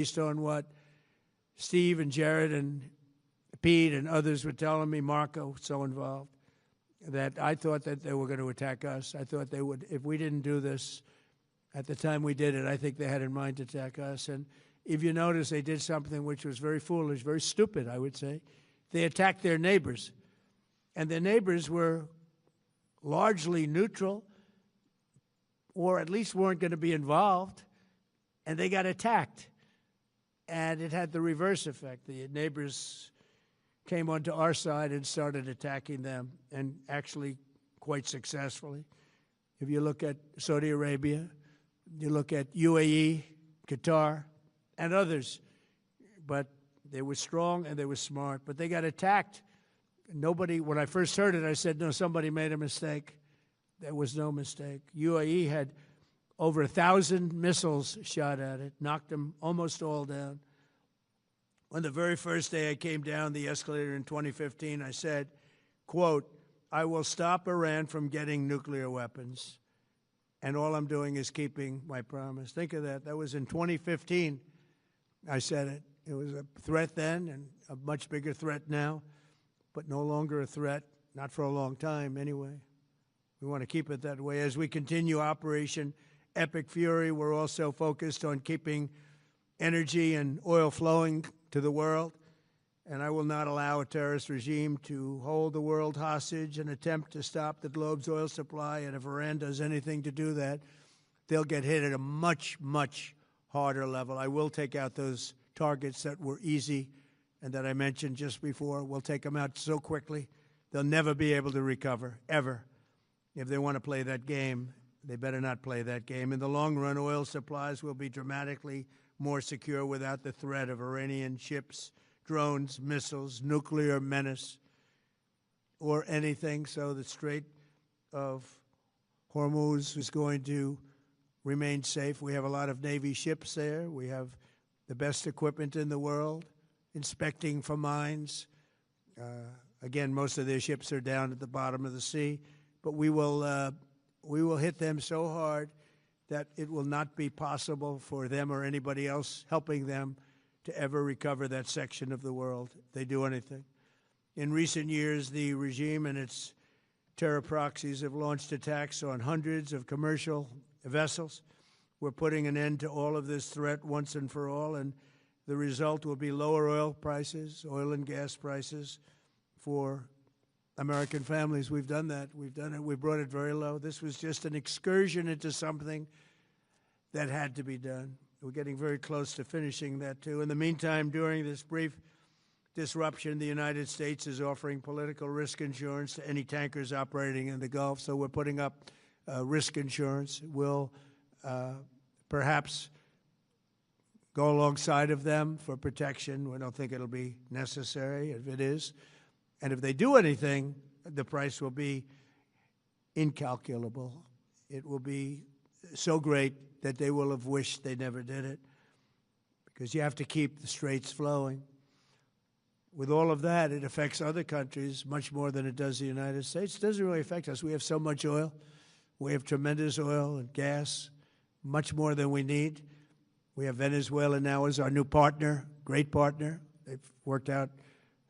based on what Steve and Jared and Pete and others were telling me, Marco, so involved, that I thought that they were going to attack us. I thought they would, if we didn't do this at the time we did it, I think they had in mind to attack us. And if you notice, they did something which was very foolish, very stupid, I would say. They attacked their neighbors. And their neighbors were largely neutral, or at least weren't going to be involved, and they got attacked. And it had the reverse effect. The neighbors came onto our side and started attacking them, and actually quite successfully. If you look at Saudi Arabia, you look at UAE, Qatar, and others, but they were strong and they were smart, but they got attacked. Nobody, when I first heard it, I said, no, somebody made a mistake. There was no mistake. UAE had over 1,000 missiles shot at it, knocked them almost all down. On the very first day I came down the escalator in 2015, I said, quote, I will stop Iran from getting nuclear weapons, and all I'm doing is keeping my promise. Think of that. That was in 2015. I said it. It was a threat then and a much bigger threat now, but no longer a threat, not for a long time anyway. We want to keep it that way. As we continue Operation Epic Fury, we're also focused on keeping energy and oil flowing to the world, and I will not allow a terrorist regime to hold the world hostage and attempt to stop the globe's oil supply. And if Iran does anything to do that, they'll get hit at a much, much harder level. I will take out those targets that were easy and that I mentioned just before. We'll take them out so quickly, they'll never be able to recover, ever. If they want to play that game, they better not play that game. In the long run, oil supplies will be dramatically more secure without the threat of Iranian ships, drones, missiles, nuclear menace, or anything. So the Strait of Hormuz is going to remain safe. We have a lot of Navy ships there. We have the best equipment in the world, inspecting for mines. Again, most of their ships are down at the bottom of the sea, but we will hit them so hard that it will not be possible for them or anybody else helping them to ever recover that section of the world if they do anything. In recent years, the regime and its terror proxies have launched attacks on hundreds of commercial vessels. We're putting an end to all of this threat once and for all, and the result will be lower oil prices, oil and gas prices for American families. We've done that. We've done it. We brought it very low. This was just an excursion into something that had to be done. We're getting very close to finishing that, too. In the meantime, during this brief disruption, the United States is offering political risk insurance to any tankers operating in the Gulf. So we're putting up risk insurance. We'll perhaps go alongside of them for protection. We don't think it'll be necessary if it is. And if they do anything, the price will be incalculable. It will be so great that they will have wished they never did it, because you have to keep the straits flowing. With all of that, it affects other countries much more than it does the United States. It doesn't really affect us. We have so much oil. We have tremendous oil and gas, much more than we need. We have Venezuela now as our new partner, great partner. They've worked out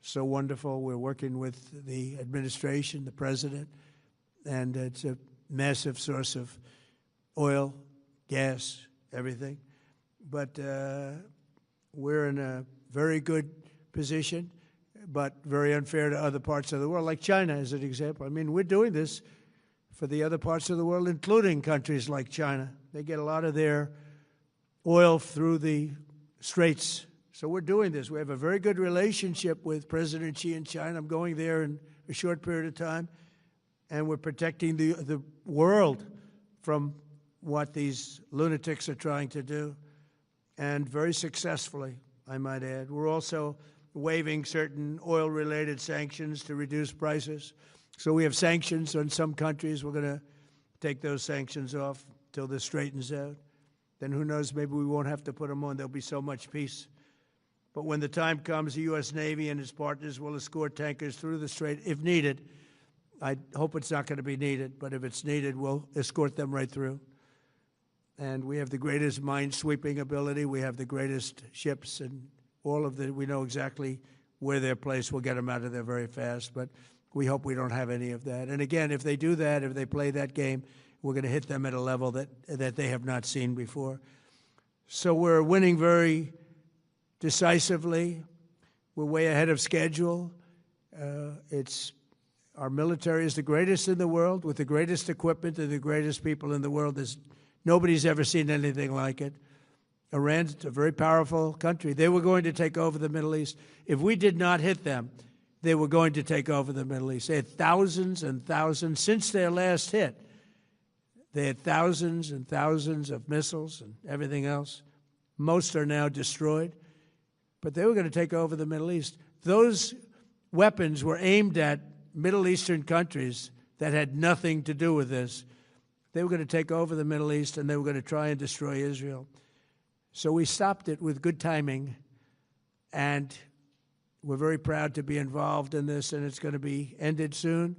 so wonderful. We're working with the administration, the president, and it's a massive source of oil, gas, everything. But we're in a very good position, but very unfair to other parts of the world, like China as an example. I mean, we're doing this for the other parts of the world, including countries like China. They get a lot of their oil through the straits. So we're doing this. We have a very good relationship with President Xi in China. I'm going there in a short period of time, and we're protecting the world from what these lunatics are trying to do, and very successfully, I might add. We're also waiving certain oil-related sanctions to reduce prices. So we have sanctions on some countries. We're going to take those sanctions off till this straightens out. Then who knows, maybe we won't have to put them on. There'll be so much peace. But when the time comes, the U.S. Navy and its partners will escort tankers through the strait if needed. I hope it's not going to be needed, but if it's needed, we'll escort them right through. and we have the greatest mine-sweeping ability. We have the greatest ships, and we know exactly where they're placed. We'll get them out of there very fast, but we hope we don't have any of that. And again, if they do that, if they play that game, we're going to hit them at a level that they have not seen before. So we're winning very decisively. We're way ahead of schedule. Our military is the greatest in the world, with the greatest equipment and the greatest people in the world. Nobody's ever seen anything like it. Iran's a very powerful country. They were going to take over the Middle East. If we did not hit them, they were going to take over the Middle East. They had thousands and thousands. Since their last hit, they had thousands and thousands of missiles and everything else. Most are now destroyed. But they were going to take over the Middle East. Those weapons were aimed at Middle Eastern countries that had nothing to do with this. They were going to take over the Middle East, and they were going to try and destroy Israel. So we stopped it with good timing, and we're very proud to be involved in this, and it's going to be ended soon.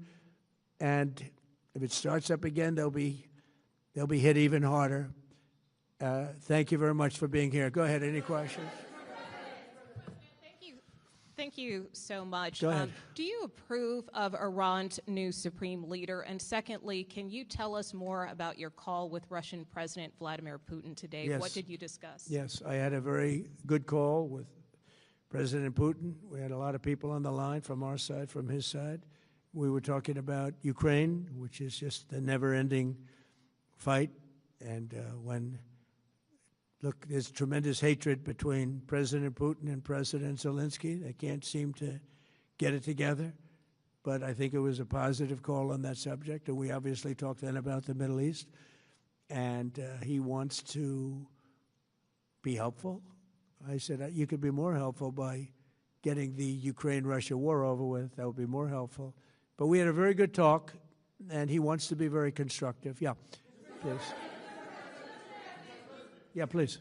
And if it starts up again, they'll be hit even harder. Thank you very much for being here. Go ahead. Any questions? Thank you so much. Go ahead. Do you approve of Iran's new supreme leader? And secondly, can you tell us more about your call with Russian President Vladimir Putin today? Yes. What did you discuss? Yes, I had a very good call with President Putin. We had a lot of people on the line from our side, from his side. We were talking about Ukraine, which is just a never-ending fight. And look, there's tremendous hatred between President Putin and President Zelensky. They can't seem to get it together. But I think it was a positive call on that subject. And we obviously talked then about the Middle East. And he wants to be helpful. I said, you could be more helpful by getting the Ukraine-Russia war over with. That would be more helpful. But we had a very good talk, and he wants to be very constructive. Yeah, please. Yeah, please.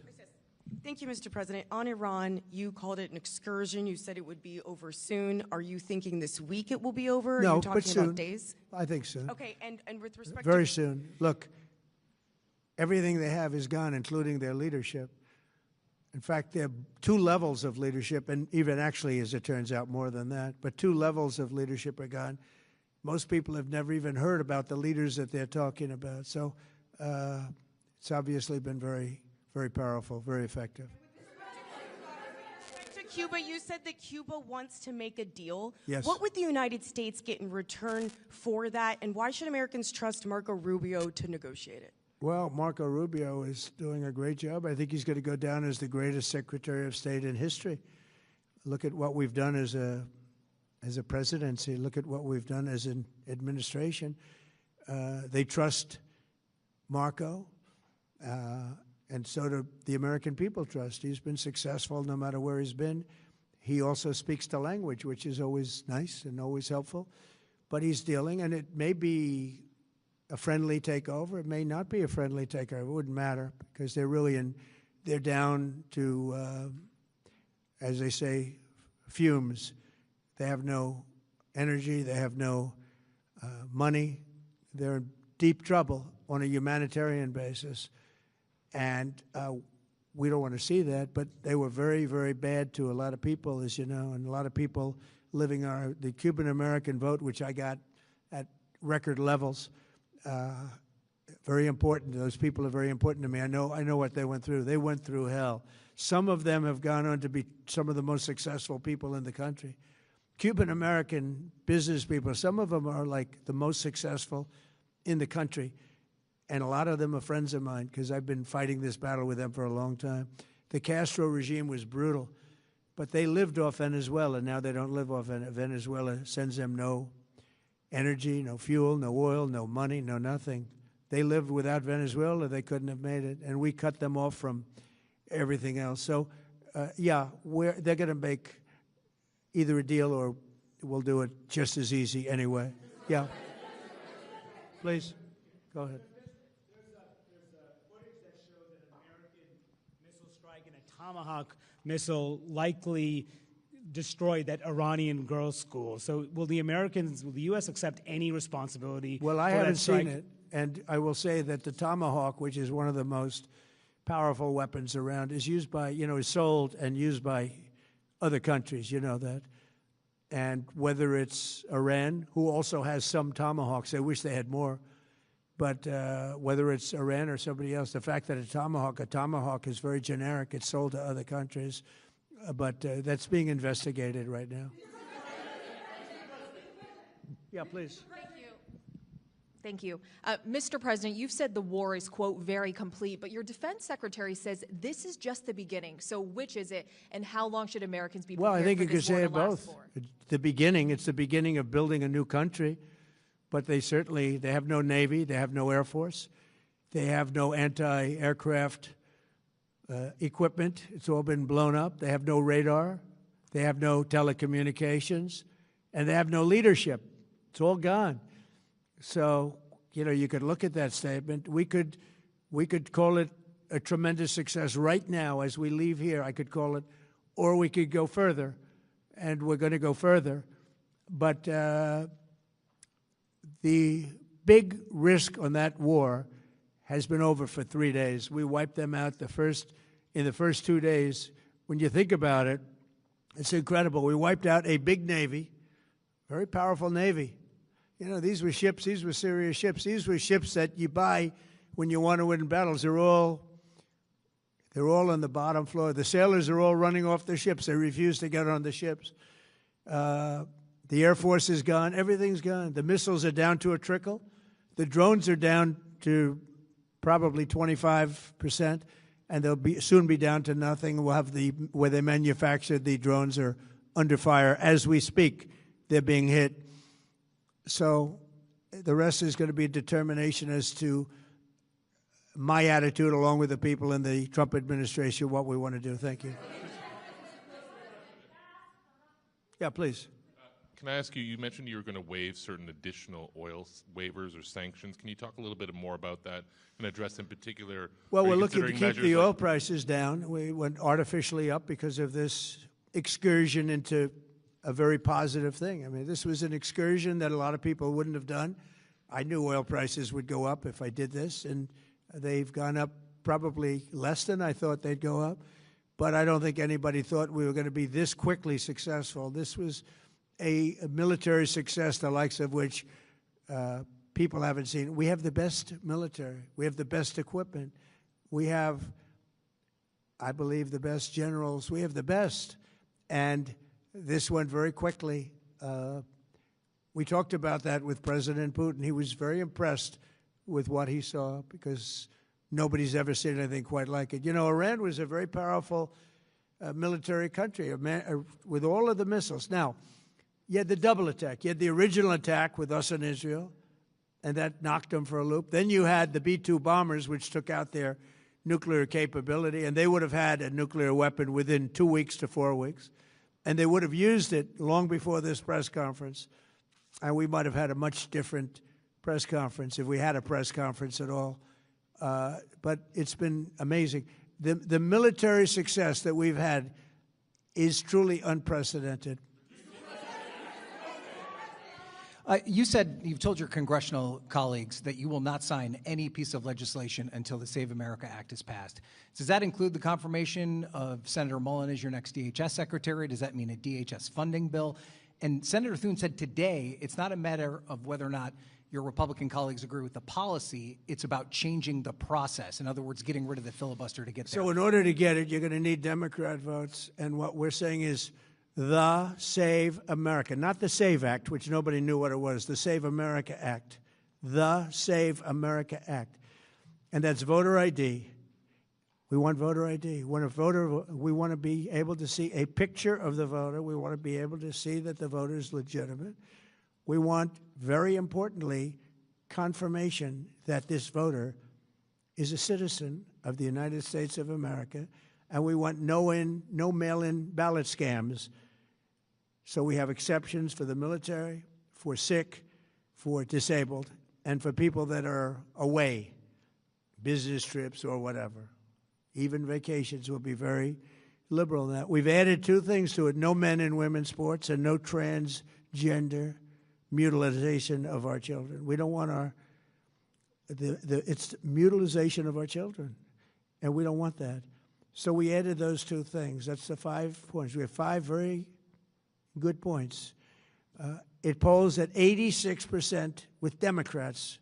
Thank you, Mr. President. On Iran, you called it an excursion. You said it would be over soon. Are you thinking this week it will be over? No, Are you talking but soon. about days? I think soon. Okay, and with respect Very to... soon. Look, everything they have is gone, including their leadership. In fact, there are two levels of leadership, and even actually, as it turns out, more than that. But two levels of leadership are gone. Most people have never even heard about the leaders that they're talking about. So it's obviously been very, very powerful, very effective. With respect to Cuba, you said that Cuba wants to make a deal. Yes. What would the United States get in return for that, and why should Americans trust Marco Rubio to negotiate it? Well, Marco Rubio is doing a great job. I think he's going to go down as the greatest Secretary of State in history. Look at what we've done as a presidency. Look at what we've done as an administration. They trust Marco, and so do the American people trust. He's been successful no matter where he's been. He also speaks the language, which is always nice and always helpful. But he's dealing, and it may be a friendly takeover. It may not be a friendly takeover. It wouldn't matter, because they're down to, as they say, fumes. They have no energy. They have no money. They're in deep trouble on a humanitarian basis. And we don't want to see that, but they were very, very bad to a lot of people, as you know, and a lot of people living the Cuban-American vote, which I got at record levels. Very important. Those people are very important to me. I know what they went through. They went through hell. Some of them have gone on to be some of the most successful people in the country. Cuban-American business people, some of them are like the most successful in the country. And a lot of them are friends of mine, because I've been fighting this battle with them for a long time. The Castro regime was brutal, but they lived off Venezuela. Now they don't live off Venezuela. Sends them no energy, no fuel, no oil, no money, no nothing. They lived without Venezuela. They couldn't have made it. And we cut them off from everything else. So, yeah, they're going to make either a deal, or we'll do it just as easy anyway. Yeah. Please, go ahead. Tomahawk missile likely destroyed that Iranian girls' school. So will the U.S. accept any responsibility? Well, I for haven't that strike? seen it. And I will say that the tomahawk, which is one of the most powerful weapons around, is used by, is sold and used by other countries, you know that. And whether it's Iran, who also has some tomahawks, I wish they had more, but whether it's Iran or somebody else, the fact that a tomahawk is very generic. It's sold to other countries, but that's being investigated right now. Yeah, please. Thank you. Mr. President, you've said the war is, quote, very complete, but your defense secretary says this is just the beginning. So which is it, and how long should Americans be prepared Well, I think for you could this war say to it last both. for? It's the beginning of building a new country, but they have no Navy, they have no Air Force, they have no anti-aircraft equipment. It's all been blown up. They have no radar, they have no telecommunications, and they have no leadership. It's all gone. So, you could look at that statement. We could call it a tremendous success right now as we leave here. I could call it, or we could go further, and we're going to go further. But the big risk on that war has been over for 3 days. We wiped them out in the first 2 days. When you think about it, it's incredible. We wiped out a big Navy, very powerful Navy. These were ships. These were serious ships. These were ships that you buy when you want to win battles. They're all on the bottom floor. The sailors are all running off their ships. They refuse to get on the ships. The Air Force is gone. Everything's gone. The missiles are down to a trickle. The drones are down to probably 25%, and they'll soon be down to nothing. We'll have where they manufactured the drones are under fire as we speak. They're being hit. So the rest is going to be determination as to my attitude, along with the people in the Trump administration, what we want to do. Thank you. Yeah, please. Can I ask you, you mentioned you were going to waive certain additional oil waivers or sanctions. Can you talk a little bit more about that and address in particular? Well, we're looking to keep the oil prices down. We went artificially up because of this excursion into a very positive thing. I mean, this was an excursion that a lot of people wouldn't have done. I knew oil prices would go up if I did this, and they've gone up probably less than I thought they'd go up. But I don't think anybody thought we were going to be this quickly successful. This was a military success, the likes of which people haven't seen. We have the best military. We have the best equipment. We have, I believe, the best generals. We have the best. And this went very quickly. We talked about that with President Putin. He was very impressed with what he saw because nobody's ever seen anything quite like it. Iran was a very powerful military country with all of the missiles. Now, you had the double attack. You had the original attack with us and Israel, and that knocked them for a loop. Then you had the B-2 bombers, which took out their nuclear capability, and they would have had a nuclear weapon within 2 weeks to 4 weeks. And they would have used it long before this press conference, and we might have had a much different press conference if we had a press conference at all. But it's been amazing. The military success that we've had is truly unprecedented. You've told your congressional colleagues that you will not sign any piece of legislation until the Save America Act is passed. Does that include the confirmation of Senator Mullen as your next DHS secretary? Does that mean a DHS funding bill? And Senator Thune said today it's not a matter of whether or not your Republican colleagues agree with the policy. It's about changing the process. In other words, getting rid of the filibuster to get there. So in order to get it, you're going to need Democrat votes. And what we're saying is the Save America, not the SAVE Act, which nobody knew what it was, the Save America Act, the Save America Act. And that's voter ID. We want voter ID. We want to be able to see a picture of the voter. We want to be able to see that the voter is legitimate. We want, very importantly, confirmation that this voter is a citizen of the United States of America, and we want no mail-in ballot scams. So we have exceptions for the military, for sick, for disabled, and for people that are away, business trips or whatever. Even vacations will be very liberal in that. We've added two things to it: no men and women's sports and no transgender mutilation of our children. We don't want it's mutilization of our children, and we don't want that. So we added those two things. That's the 5 points. We have 5 very good points. It polls at 86% with Democrats.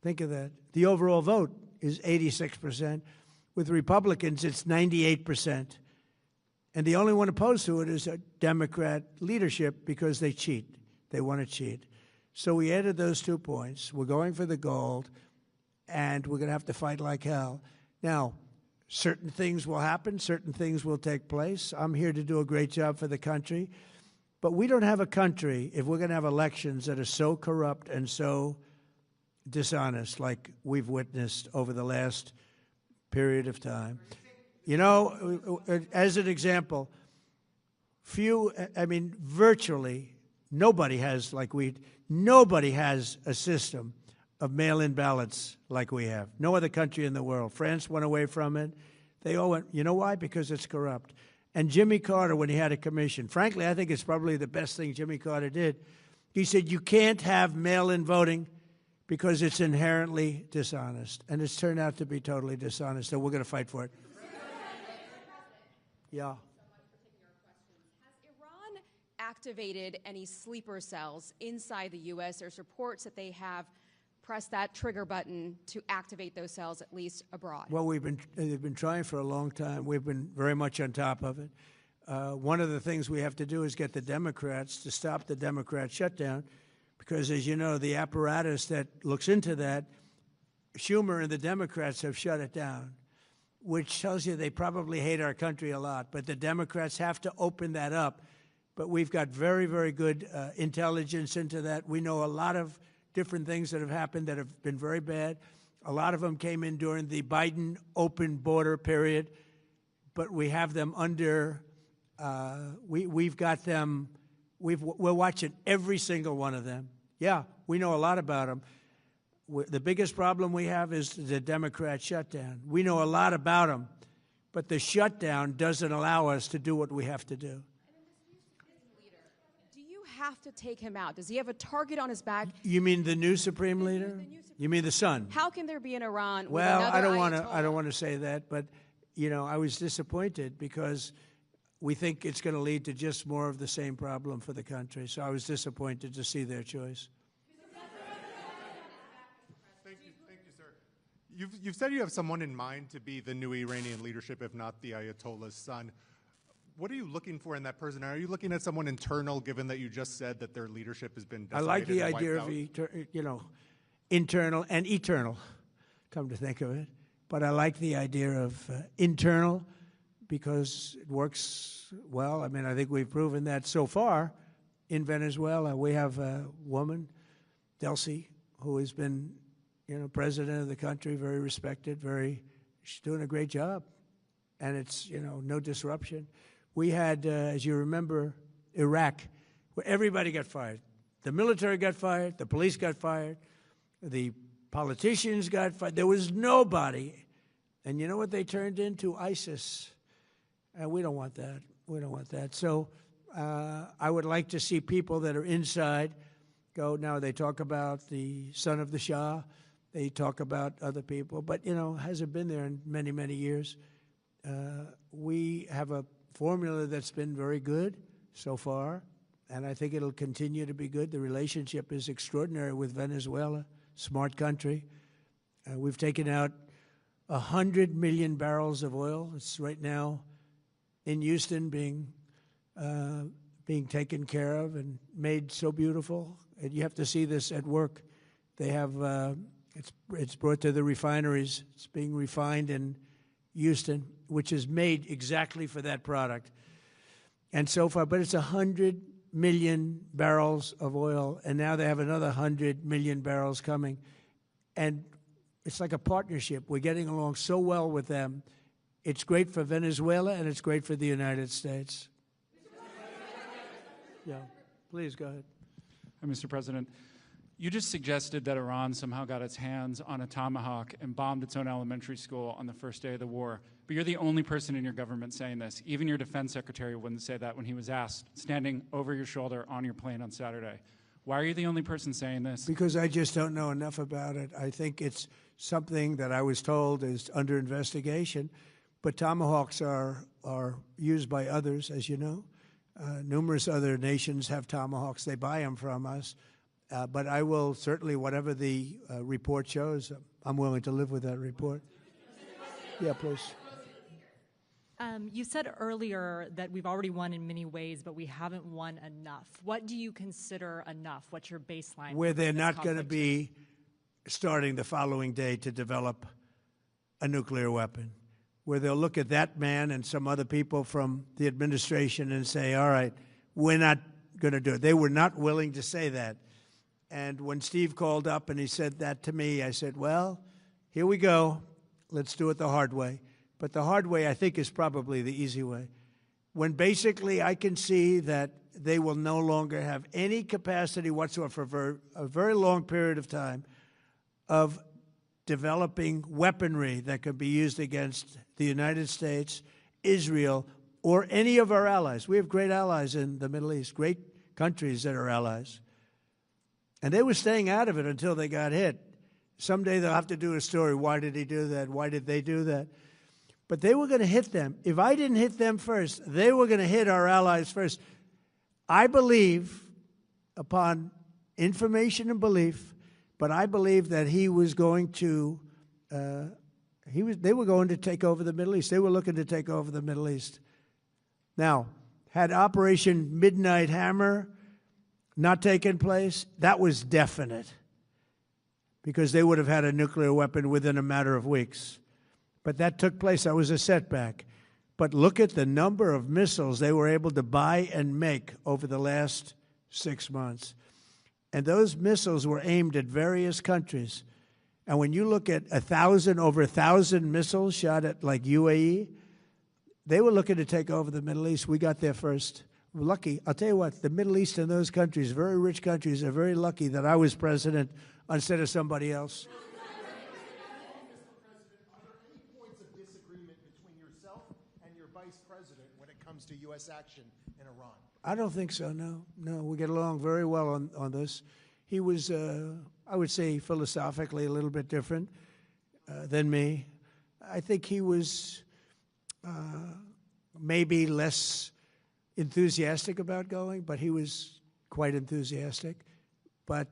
Think of that. The overall vote is 86%. With Republicans, it's 98%. And the only one opposed to it is a Democrat leadership because they cheat. They want to cheat. So we added those 2 points. We're going for the gold, and we're going to have to fight like hell. Now, certain things will happen. Certain things will take place. I'm here to do a great job for the country. But we don't have a country, if we're going to have elections that are so corrupt and so dishonest like we've witnessed over the last period of time. You know, as an example, virtually nobody has nobody has a system of mail-in ballots like we have. No other country in the world. France went away from it. They all went, you know why? Because it's corrupt. And Jimmy Carter, when he had a commission, frankly, I think it's probably the best thing Jimmy Carter did. He said, you can't have mail-in voting because it's inherently dishonest. And it's turned out to be totally dishonest, so we're going to fight for it. Yeah. Has Iran activated any sleeper cells inside the U.S.? There's reports that they have pressed that trigger button to activate those cells, at least abroad. Well, they've been trying for a long time. We've been very much on top of it. One of the things we have to do is get the Democrats to stop the Democrat shutdown, because, as you know, the apparatus that looks into that, Schumer and the Democrats have shut it down, which tells you they probably hate our country a lot. But the Democrats have to open that up. But we've got very, very good intelligence into that. We know a lot of different things that have happened that have been very bad. A lot of them came in during the Biden open border period, but we have them under, we've got them, we're watching every single one of them. Yeah, we know a lot about them. The biggest problem we have is the Democrat shutdown. We know a lot about them, but the shutdown doesn't allow us to do what we have to do. Have to take him out? Does he have a target on his back? You mean the new Supreme Leader? You mean the son? How can there be an Iran? Well, with I don't want to say that, but you know, I was disappointed because we think it's going to lead to just more of the same problem for the country. So I was disappointed to see their choice. Thank you, sir. You've said you have someone in mind to be the new Iranian leadership, if not the Ayatollah's son. What are you looking for in that person? Are you looking at someone internal, given that you just said that their leadership has been decimated? I like the idea of, internal and eternal, come to think of it. But I like the idea of internal because it works well. I mean, I think we've proven that so far in Venezuela. We have a woman, Delcy, who has been, president of the country, very respected, she's doing a great job. And it's, no disruption. We had, as you remember, Iraq, where everybody got fired. The military got fired, the police got fired, the politicians got fired. There was nobody. And you know what they turned into? ISIS. And we don't want that. We don't want that. So I would like to see people that are inside go. Now, they talk about the son of the Shah. They talk about other people. But, hasn't been there in many, many years. We have a formula that's been very good so far, and I think it'll continue to be good. The relationship is extraordinary with Venezuela, smart country. We've taken out 100 million barrels of oil. It's right now in Houston being taken care of and made so beautiful. And you have to see this at work. They have, it's brought to the refineries. It's being refined in Houston, which is made exactly for that product. And so far, but it's 100 million barrels of oil, and now they have another 100 million barrels coming. And it's like a partnership. We're getting along so well with them. It's great for Venezuela, and it's great for the United States. Yeah, please go ahead. Hi, Mr. President. You just suggested that Iran somehow got its hands on a tomahawk and bombed its own elementary school on the first day of the war. But you're the only person in your government saying this. Even your defense secretary wouldn't say that when he was asked, standing over your shoulder on your plane on Saturday. Why are you the only person saying this? Because I just don't know enough about it. I think it's something that I was told is under investigation, but tomahawks are used by others, as you know. Numerous other nations have tomahawks. They buy them from us. But I will certainly, whatever the report shows, I'm willing to live with that report. Yeah, please. You said earlier that we've already won in many ways, but we haven't won enough. What do you consider enough? What's your baseline? Where they're not going to be starting the following day to develop a nuclear weapon. Where they'll look at that man and some other people from the administration and say, all right, we're not going to do it. They were not willing to say that. And when Steve called up and he said that to me, I said, well, here we go. Let's do it the hard way. But the hard way, I think, is probably the easy way. When basically I can see that they will no longer have any capacity whatsoever for a very long period of time of developing weaponry that could be used against the United States, Israel, or any of our allies. We have great allies in the Middle East, great countries that are allies. And they were staying out of it until they got hit. Someday they'll have to do a story. Why did he do that? Why did they do that? But they were going to hit them. If I didn't hit them first, they were going to hit our allies first. I believe, upon information and belief, but I believe that he was going to, they were going to take over the Middle East. They were looking to take over the Middle East. Now, had Operation Midnight Hammer not taken place, that was definite, because they would have had a nuclear weapon within a matter of weeks. But that took place. That was a setback. But look at the number of missiles they were able to buy and make over the last 6 months. And those missiles were aimed at various countries. And when you look at over 1,000 missiles shot at like UAE, they were looking to take over the Middle East. We got there first. We're lucky. I'll tell you what, the Middle East and those countries, very rich countries, are very lucky that I was president instead of somebody else. To U.S. action in Iran? I don't think so, no. No, we get along very well on this. He was, I would say, philosophically a little bit different than me. I think he was maybe less enthusiastic about going, but he was quite enthusiastic. But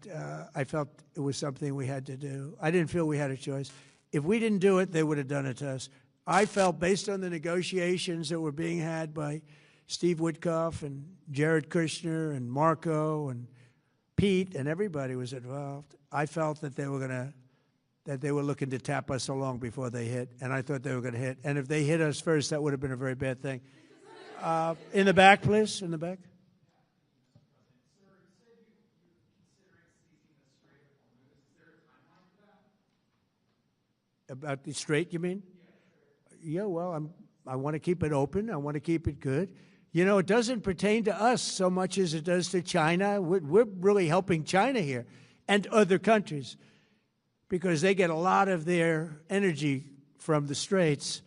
I felt it was something we had to do. I didn't feel we had a choice. If we didn't do it, they would have done it to us. I felt, based on the negotiations that were being had by Steve Witkoff and Jared Kushner and Marco and Pete, and everybody was involved, I felt that they were looking to tap us along before they hit, and I thought they were going to hit. And if they hit us first, that would have been a very bad thing. In the back, please, in the back. About the Strait, you mean? Yeah, well, I want to keep it open. I want to keep it good. You know, it doesn't pertain to us so much as it does to China. We're really helping China here and other countries because they get a lot of their energy from the Straits.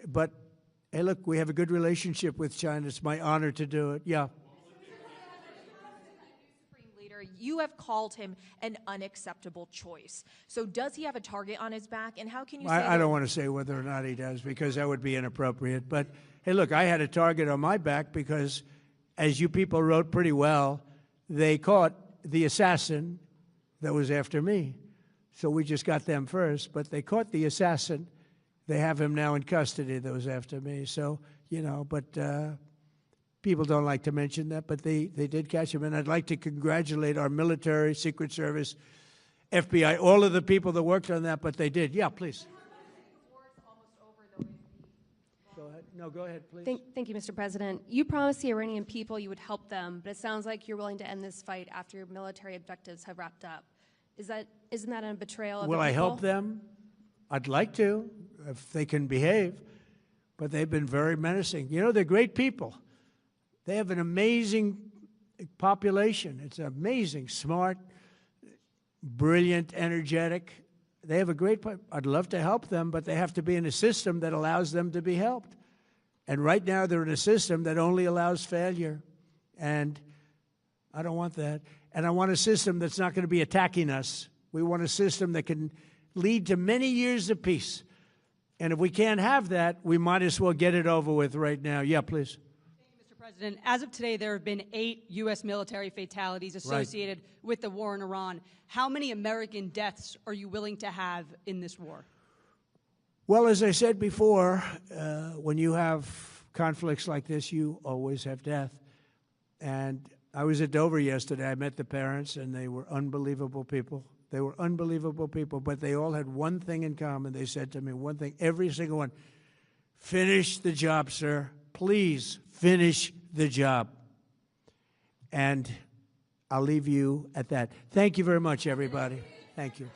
But, hey, look, we have a good relationship with China. It's my honor to do it. Yeah. You have called him an unacceptable choice. So does he have a target on his back? And how can you say I don't want to say whether or not he does because that would be inappropriate. But, hey, look, I had a target on my back because, as you people wrote pretty well, they caught the assassin that was after me. So we just got them first. But they caught the assassin. They have him now in custody that was after me. So, you know, but people don't like to mention that, but they did catch him. And I'd like to congratulate our military, Secret Service, FBI, all of the people that worked on that, but they did. Yeah, please. Go ahead. No, go ahead, please. Thank you, Mr. President. You promised the Iranian people you would help them, but it sounds like you're willing to end this fight after your military objectives have wrapped up. Isn't that a betrayal of the people? Will I help them? I'd like to, if they can behave, but they've been very menacing. You know, they're great people. They have an amazing population. It's amazing, smart, brilliant, energetic. They have a great, I'd love to help them, but they have to be in a system that allows them to be helped. And right now they're in a system that only allows failure. And I don't want that. and I want a system that's not going to be attacking us. We want a system that can lead to many years of peace. And if we can't have that, we might as well get it over with right now. Yeah, please. Mr. President, as of today, there have been 8 U.S. military fatalities associated with the war in Iran. How many American deaths are you willing to have in this war? Well, as I said before, when you have conflicts like this, you always have death. And I was at Dover yesterday. I met the parents, and they were unbelievable people. They were unbelievable people, but they all had one thing in common. They said to me one thing, every single one: finish the job, sir. Please finish the job. And I'll leave you at that. Thank you very much, everybody. Thank you.